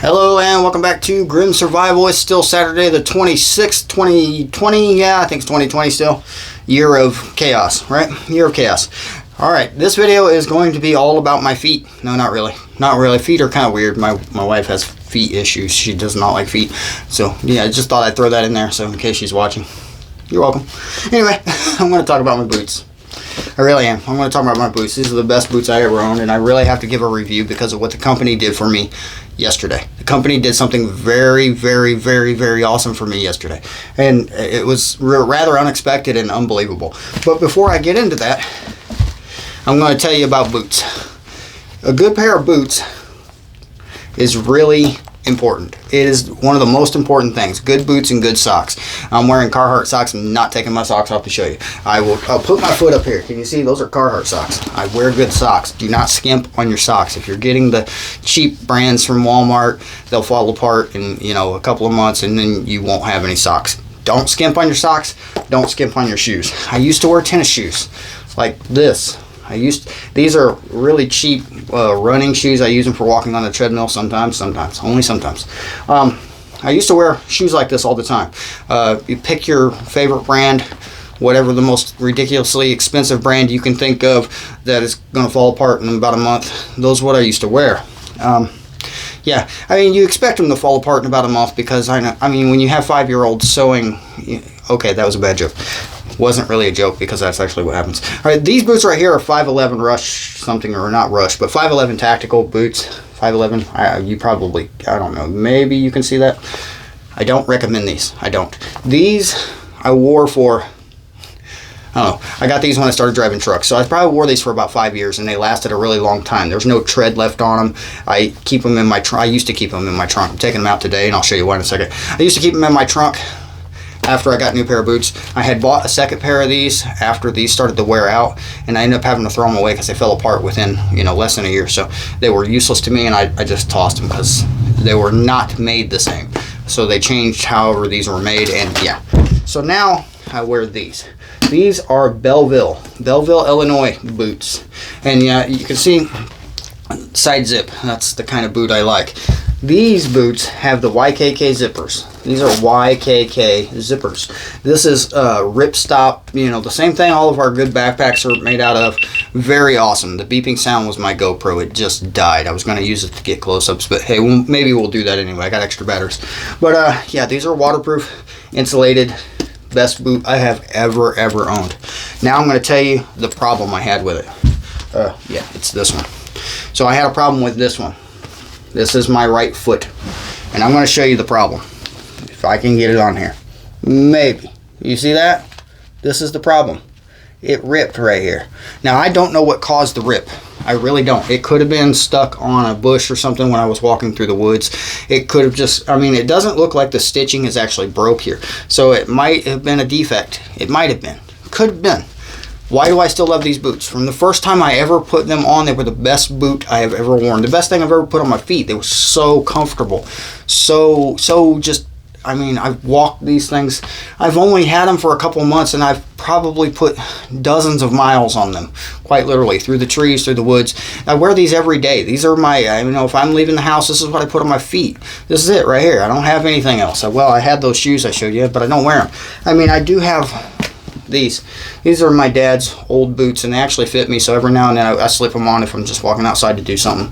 Hello and welcome back to Grim Survival. It's still Saturday the 26th, 2020. Yeah, I think it's 2020 still. Year of chaos, right? Year of chaos. Alright, this video is going to be all about my feet. No, not really. Not really. Feet are kind of weird. My wife has feet issues. She does not like feet. So, yeah, I just thought I'd throw that in there so in case she's watching. You're welcome. Anyway, I'm going to talk about my boots. I really am. I'm going to talk about my boots. These are the best boots I ever owned, and I really have to give a review because of what the company did for me yesterday. The company did something very, very, very, very awesome for me yesterday, and it was rather unexpected and unbelievable. But before I get into that, I'm going to tell you about boots. A good pair of boots is really important. It is one of the most important things. Good boots and good socks. I'm wearing Carhartt socks. I'm not taking my socks off to show you. I'll put my foot up here. Can you see? Those are Carhartt socks. I wear good socks. Do not skimp on your socks. If you're getting the cheap brands from Walmart, they'll fall apart in a couple of months and then you won't have any socks. Don't skimp on your socks. Don't skimp on your shoes. I used to wear tennis shoes like this. These are really cheap running shoes. I use them for walking on the treadmill sometimes, only sometimes. I used to wear shoes like this all the time. You pick your favorite brand, whatever the most ridiculously expensive brand you can think of that is going to fall apart in about a month. Those are what I used to wear. Yeah, I mean, you expect them to fall apart in about a month because when you have 5-year-olds sewing, okay, that was a bad joke. Wasn't really a joke because that's actually what happens. All right, these boots right here are 511 Rush something, or not Rush, but 511 tactical boots. 511. You probably, I don't know, maybe you can see that. I don't recommend these. I don't. These I wore for, I don't know. I got these when I started driving trucks, so I probably wore these for about 5 years, and they lasted a really long time. There's no tread left on them. I keep them in my trunk. I used to keep them in my trunk. I'm taking them out today, and I'll show you why in a second. I used to keep them in my trunk. After I got a new pair of boots, I had bought a second pair of these after these started to wear out, and I ended up having to throw them away because they fell apart within less than a year. So they were useless to me, and I just tossed them because they were not made the same. So they changed however these were made, and yeah. So now I wear these. These are Belleville, Illinois boots, and yeah, you can see side zip. That's the kind of boot I like. These boots have the YKK zippers. These are YKK zippers. This is ripstop, the same thing all of our good backpacks are made out of. Very awesome. The beeping sound was my GoPro. It just died. I was going to use it to get close-ups, but hey, maybe we'll do that anyway. I got extra batteries. But yeah, these are waterproof, insulated, best boot I have ever owned. Now I'm going to tell you the problem I had with it. Yeah, it's this one. So I had a problem with this one. This is my right foot, and I'm going to show you the problem if I can get it on here. Maybe. You see that? This is the problem. It ripped right here. Now, I don't know what caused the rip. I really don't. It could have been stuck on a bush or something when I was walking through the woods. It could have just, it doesn't look like the stitching is actually broke here. So it might have been a defect. It might have been. Could have been. Why do I still love these boots? From the first time I ever put them on, they were the best boot I have ever worn. The best thing I've ever put on my feet. They were so comfortable. So just, I've walked these things. I've only had them for a couple months, and I've probably put dozens of miles on them. Quite literally, through the trees, through the woods. I wear these every day. These are my, if I'm leaving the house, this is what I put on my feet. This is it right here. I don't have anything else. I had those shoes I showed you, but I don't wear them. I do have these. These are my dad's old boots, and they actually fit me, so every now and then I slip them on if I'm just walking outside to do something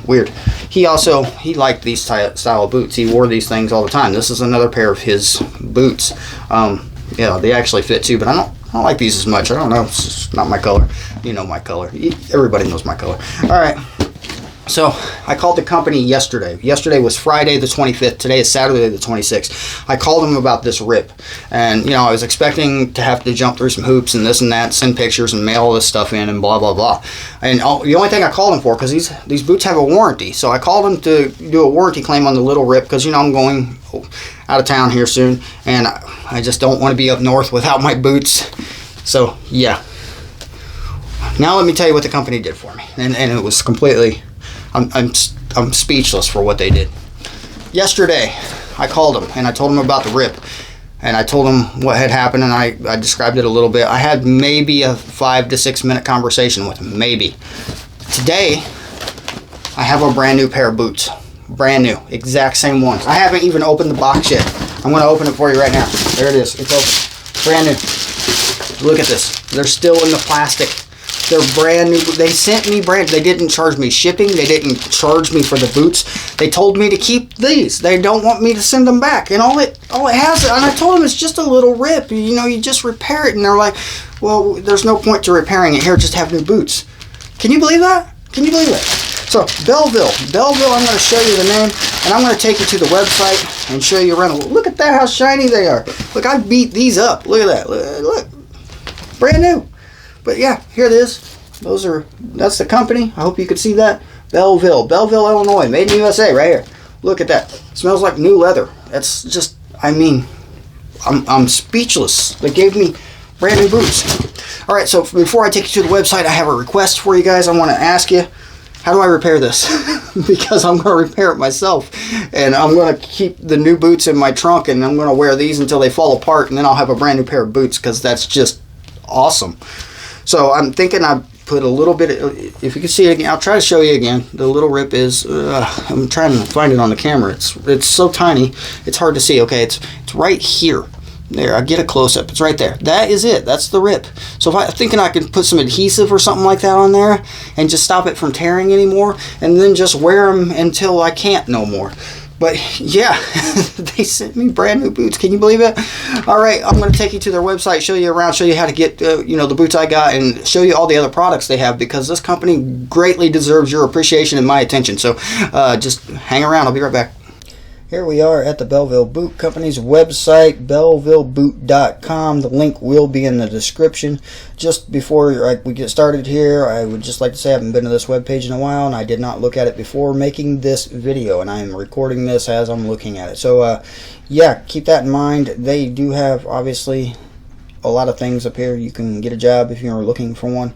weird. He liked these style of boots. He wore these things all the time. This is another pair of his boots. Yeah, they actually fit too, but I don't like these as much. I don't know, it's just not my color. You know my color. Everybody knows my color. All right. So I called the company yesterday. Yesterday was Friday the 25th. Today is Saturday the 26th. I called them about this rip. And, I was expecting to have to jump through some hoops and this and that, send pictures and mail all this stuff in and blah, blah, blah. And the only thing I called them for, because these boots have a warranty. So I called them to do a warranty claim on the little rip because, I'm going out of town here soon. And I just don't want to be up north without my boots. So, yeah. Now let me tell you what the company did for me. And it was completely... I'm speechless for what they did. Yesterday, I called them and I told them about the rip, and I told them what had happened, and I described it a little bit. I had maybe a 5 to 6 minute conversation with them, maybe. Today, I have a brand new pair of boots. brand new, exact same ones. I haven't even opened the box yet. I'm going to open it for you right now. There it is. It's open. Brand new. Look at this. They're still in the plastic. They're brand new. They sent me brand. They didn't charge me shipping. They didn't charge me for the boots. They told me to keep these. They don't want me to send them back. And all it has, and I told them it's just a little rip. You know, you just repair it. And they're like, well, there's no point to repairing it here. Just have new boots. Can you believe that? Can you believe it? So Belleville, I'm going to show you the name, and I'm going to take you to the website and show you around. Look at that, how shiny they are. Look, I beat these up. Look at that. Look, brand new. But yeah, here it is. That's the company. I hope you could see that. Belleville, Illinois, made in USA, right here. Look at that. It smells like new leather. That's just, I mean, I'm speechless. They gave me brand new boots. All right, so before I take you to the website, I have a request for you guys. I want to ask you, how do I repair this? Because I'm going to repair it myself. And I'm going to keep the new boots in my trunk, and I'm going to wear these until they fall apart, and then I'll have a brand new pair of boots, because that's just awesome. So I'm thinking I put a little bit, if you can see it again, I'll try to show you again. The little rip is, I'm trying to find it on the camera. It's so tiny, it's hard to see. Okay, it's right here. There, I get a close-up. It's right there. That is it. That's the rip. So I'm thinking I can put some adhesive or something like that on there and just stop it from tearing anymore, and then just wear them until I can't no more. But yeah, they sent me brand new boots. Can you believe it? All right, I'm going to take you to their website, show you around, show you how to get the boots I got, and show you all the other products they have, because this company greatly deserves your appreciation and my attention. So just hang around. I'll be right back. Here we are at the Belleville Boot Company's website, bellevilleboot.com. The link will be in the description. Just before we get started here, I would just like to say I haven't been to this webpage in a while, and I did not look at it before making this video, and I am recording this as I'm looking at it. So, yeah, keep that in mind. They do have, obviously, a lot of things up here. You can get a job if you're looking for one.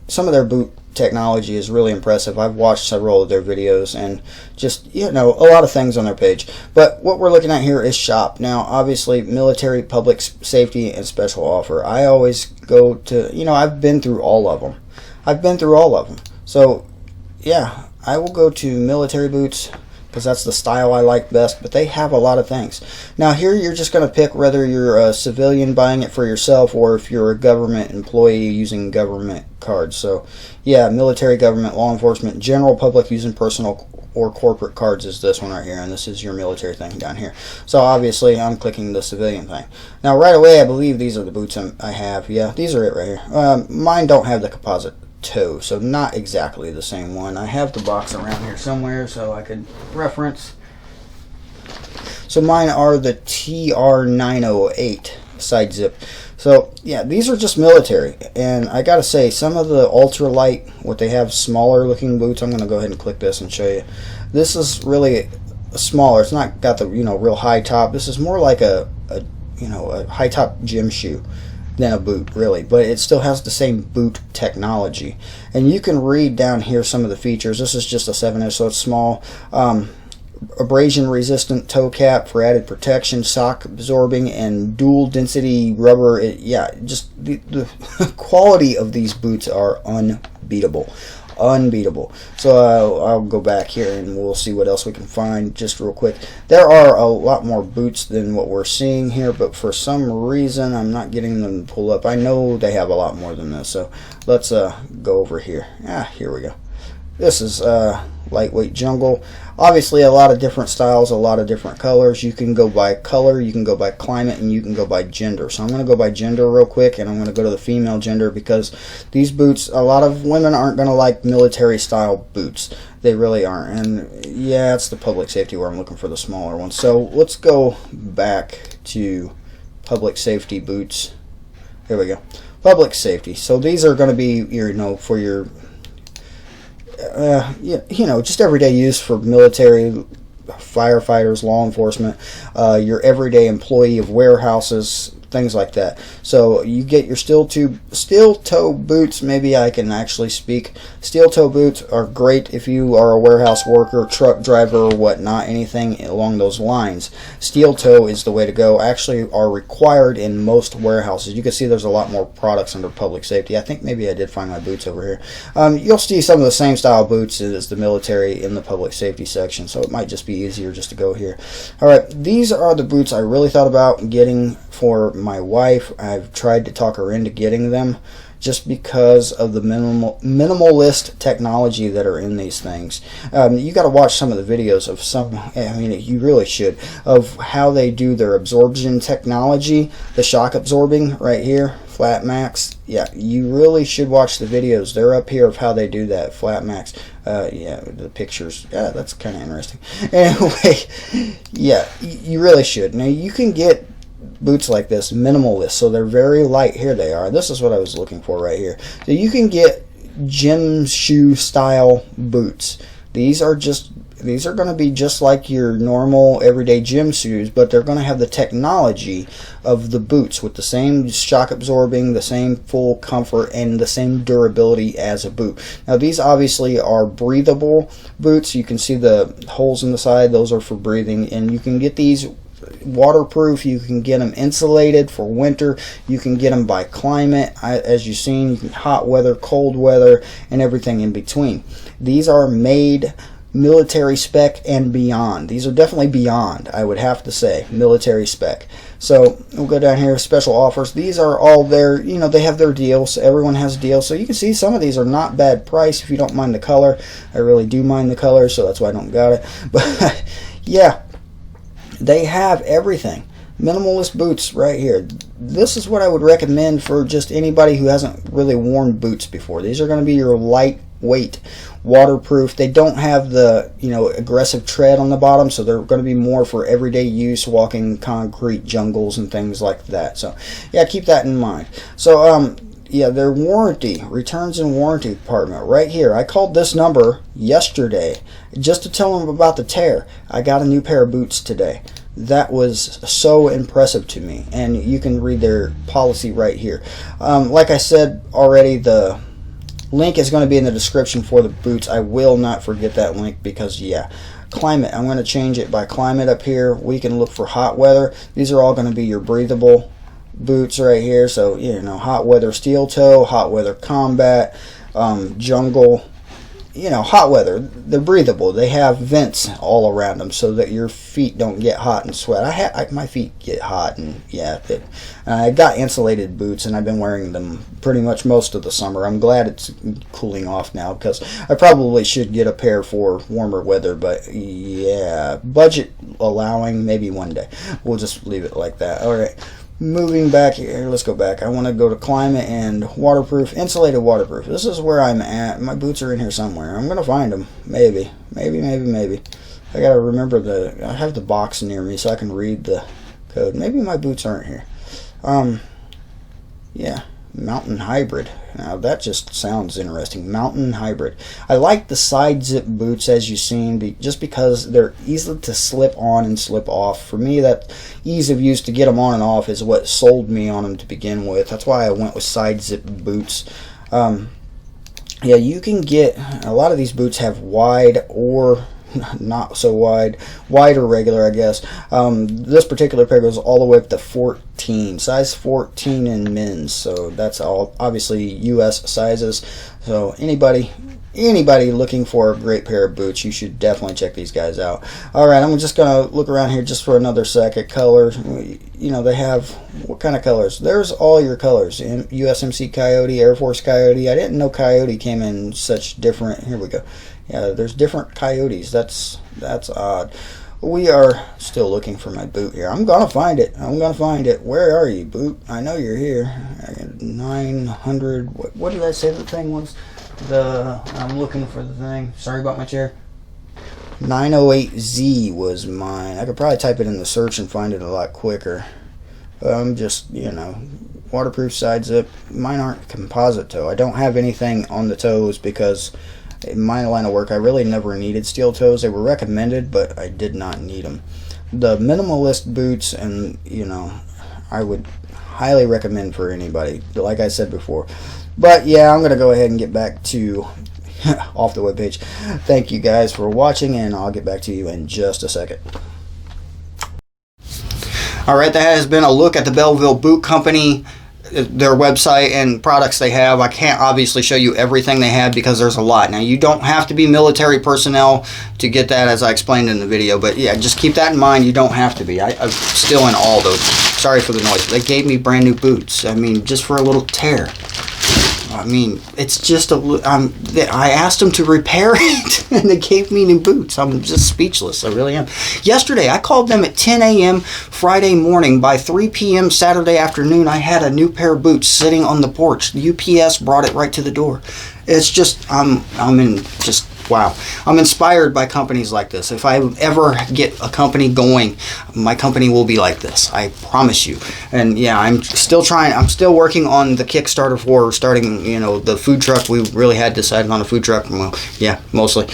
Some of their boot technology is really impressive. I've watched several of their videos, and just, a lot of things on their page. But what we're looking at here is shop. Now, obviously, military, public safety, and special offer. I always go to, I've been through all of them. So, yeah, I will go to military boots, because that's the style I like best, but they have a lot of things. Now here you're just going to pick whether you're a civilian buying it for yourself, or if you're a government employee using government cards. So yeah, military, government, law enforcement, general public using personal or corporate cards is this one right here, and this is your military thing down here. So obviously I'm clicking the civilian thing. Now right away I believe these are the boots I have. Yeah, these are it right here. Mine don't have the composite toe, so not exactly the same one. I have the box around here somewhere so I could reference. So mine are the TR908 side zip. So yeah, these are just military, and I gotta say, some of the ultralight, what they have smaller looking boots, I'm gonna go ahead and click this and show you. This is really smaller. It's not got the real high top. This is more like a high top gym shoe than a boot, really, but it still has the same boot technology. And you can read down here some of the features. This is just a 7-inch, so it's small. Abrasion resistant toe cap for added protection, shock absorbing, and dual density rubber. Just the quality of these boots are unbeatable. So I'll go back here and we'll see what else we can find just real quick. There are a lot more boots than what we're seeing here, but for some reason I'm not getting them to pull up. I know they have a lot more than this, so let's go over here. Here we go. This is lightweight jungle. Obviously a lot of different styles, a lot of different colors. You can go by color, you can go by climate, and you can go by gender. So I'm going to go by gender real quick, and I'm going to go to the female gender, because these boots, a lot of women aren't going to like military style boots. They really aren't. And yeah, it's the public safety where I'm looking for the smaller ones. So let's go back to public safety boots. Here we go. Public safety. So these are going to be for your just everyday use for military, firefighters, law enforcement, your everyday employee of warehouses, things like that. So you get your steel toe boots. Maybe I can actually speak. Steel toe boots are great if you are a warehouse worker, truck driver, or whatnot, anything along those lines. Steel toe is the way to go. Actually are required in most warehouses. You can see there's a lot more products under public safety. I think maybe I did find my boots over here. You'll see some of the same style boots as the military in the public safety section, so it might just be easier just to go here. Alright, these are the boots I really thought about getting for my wife. I've tried to talk her into getting them just because of the minimalist technology that are in these things. You got to watch some of the videos of some, I mean, you really should, of how they do their absorption technology, the shock absorbing right here, Flat Max. Yeah, you really should watch the videos. They're up here of how they do that, Flat Max. Yeah, the pictures, yeah, that's kind of interesting. Anyway, yeah, you really should. Now, you can get boots like this, minimalist, so they're very light. Here they are. This is what I was looking for right here. So you can get gym shoe style boots. These are going to be just like your normal everyday gym shoes, but they're going to have the technology of the boots with the same shock absorbing, the same full comfort, and the same durability as a boot. Now these obviously are breathable boots. You can see the holes in the side. Those are for breathing, and you can get these waterproof. You can get them insulated for winter. You can get them by climate, as you've seen. You can hot weather, cold weather, and everything in between. These are made military spec and beyond. These are definitely beyond, I would have to say, military spec. So we'll go down here, special offers. These are all their, you know, they have their deals. Everyone has deals. So you can see some of these are not bad price if you don't mind the color. I really do mind the color, so that's why I don't got it. But yeah, they have everything. Minimalist boots right here. This is what I would recommend for just anybody who hasn't really worn boots before. These are going to be your lightweight, waterproof. They don't have the, you know, aggressive tread on the bottom, so they're going to be more for everyday use, walking concrete jungles and things like that. So yeah, keep that in mind. So yeah, their warranty, returns and warranty department right here. I called this number yesterday just to tell them about the tear. I got a new pair of boots today. That was so impressive to me, and you can read their policy right here. Like I said already, the link is going to be in the description for the boots. I will not forget that link because, yeah, climate. I'm going to change it by climate up here. We can look for hot weather. These are all going to be your breathable boots right here. So, you know, hot weather steel toe, hot weather combat, jungle. You know, hot weather, they're breathable. They have vents all around them so that your feet don't get hot and sweat. My feet get hot, and yeah, I got insulated boots, and I've been wearing them pretty much most of the summer. I'm glad it's cooling off now because I probably should get a pair for warmer weather, but yeah, budget allowing, maybe one day. We'll just leave it like that. All right. Moving back here, let's go back. I want to go to climate and waterproof, insulated waterproof. This is where I'm at. My boots are in here somewhere. I'm going to find them. Maybe. I got to remember I have the box near me so I can read the code. Maybe my boots aren't here. Yeah. Mountain hybrid. Now that just sounds interesting. Mountain hybrid. I like the side zip boots, as you've seen, just because they're easy to slip on and slip off. For me, that ease of use to get them on and off is what sold me on them to begin with. That's why I went with side zip boots. Yeah, you can get a lot of these boots have wide or not so wide or regular, I guess. This particular pair goes all the way up to 14, size 14 in men's, so that's all obviously US sizes. So anybody looking for a great pair of boots, you should definitely check these guys out. Alright, I'm just gonna look around here just for another second. Colors, you know, they have what kind of colors? There's all your colors. USMC Coyote, Air Force Coyote. I didn't know Coyote came in such different. Here we go. Yeah, there's different coyotes. That's odd. We are still looking for my boot here. I'm gonna find it. Where are you, boot? I know you're here. 900. What did I say the thing was? I'm looking for the thing. Sorry about my chair. 908Z was mine. I could probably type it in the search and find it a lot quicker. But I'm just, you know, waterproof side zip. Mine aren't composite toe. I don't have anything on the toes because in my line of work, I really never needed steel toes. They were recommended, but I did not need them. The minimalist boots, and you know, I would highly recommend for anybody, like I said before. But yeah, I'm going to go ahead and get back to off the webpage. Thank you guys for watching, and I'll get back to you in just a second. Alright, that has been a look at the Belleville Boot Company, their website and products they have. I can't obviously show you everything they have because there's a lot. Now, you don't have to be military personnel to get that, as I explained in the video, but yeah, just keep that in mind. You don't have to be. I'm still in all those. Sorry for the noise. They gave me brand new boots. I mean, just for a little tear. I mean, it's just I asked them to repair it, and they gave me new boots. I'm just speechless. I really am. Yesterday, I called them at 10 a.m. Friday morning. By 3 p.m. Saturday afternoon, I had a new pair of boots sitting on the porch. The UPS brought it right to the door. It's just, wow. I'm inspired by companies like this. If I ever get a company going, my company will be like this. I promise you. And yeah, I'm still working on the Kickstarter for starting, the food truck. We really had decided on a food truck. Well, yeah, mostly.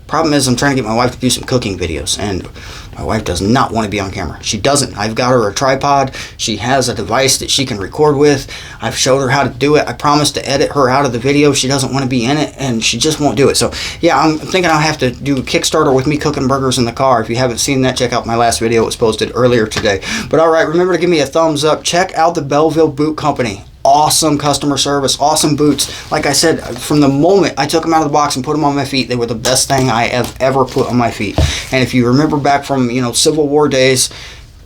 Problem is, I'm trying to get my wife to do some cooking videos, and my wife does not want to be on camera. She doesn't. I've got her a tripod. She has a device that she can record with. I've showed her how to do it. I promised to edit her out of the video. She doesn't want to be in it, and she just won't do it. So yeah, I'm thinking I'll have to do a Kickstarter with me cooking burgers in the car. If you haven't seen that, check out my last video. It was posted earlier today. But alright, remember to give me a thumbs up. Check out the Belleville Boot Company. Awesome customer service, awesome boots. Like I said, from the moment I took them out of the box and put them on my feet, they were the best thing I have ever put on my feet. And if you remember back from, Civil War days,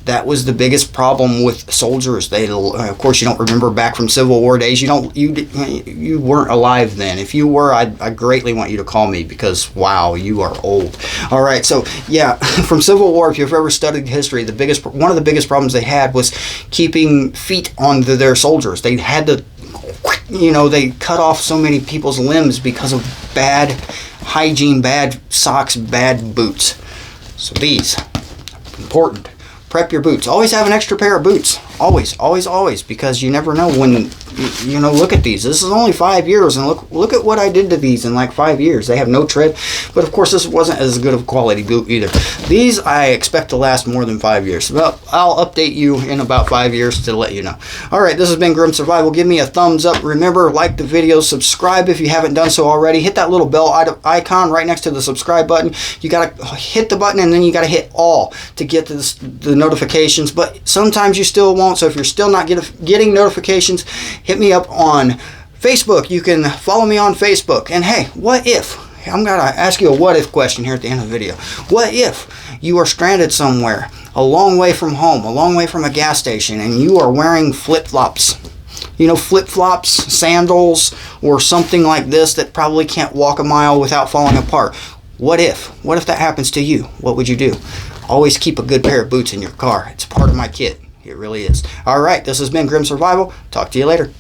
that was the biggest problem with soldiers. They, of course, you don't remember back from Civil War days. You weren't alive then. If you were, I greatly want you to call me, because wow, you are old. All right, so yeah, from Civil War, if you've ever studied history, one of the biggest problems they had was keeping feet on their soldiers. They had to, they cut off so many people's limbs because of bad hygiene, bad socks, bad boots. So these, important. Prep your boots. Always have an extra pair of boots. Always, always, always, because you never know when, look at these. This is only 5 years, and look at what I did to these in like 5 years. They have no tread, but of course this wasn't as good of a quality boot either. These I expect to last more than 5 years. Well, I'll update you in about 5 years to let you know. Alright, this has been Grim Survival. Give me a thumbs up. Remember, like the video, subscribe if you haven't done so already. Hit that little bell icon right next to the subscribe button. You gotta hit the button, and then you gotta hit all to get to the notifications, but sometimes you still won't. So if you're still not getting notifications, hit me up on Facebook. You can follow me on Facebook. And hey, what if, I'm going to ask you a what if question here at the end of the video. What if you are stranded somewhere a long way from home, a long way from a gas station, and you are wearing flip-flops? Flip-flops, sandals, or something like this that probably can't walk a mile without falling apart. What if? What if that happens to you? What would you do? Always keep a good pair of boots in your car. It's part of my kit. It really is. Alright, this has been Grim Survival. Talk to you later.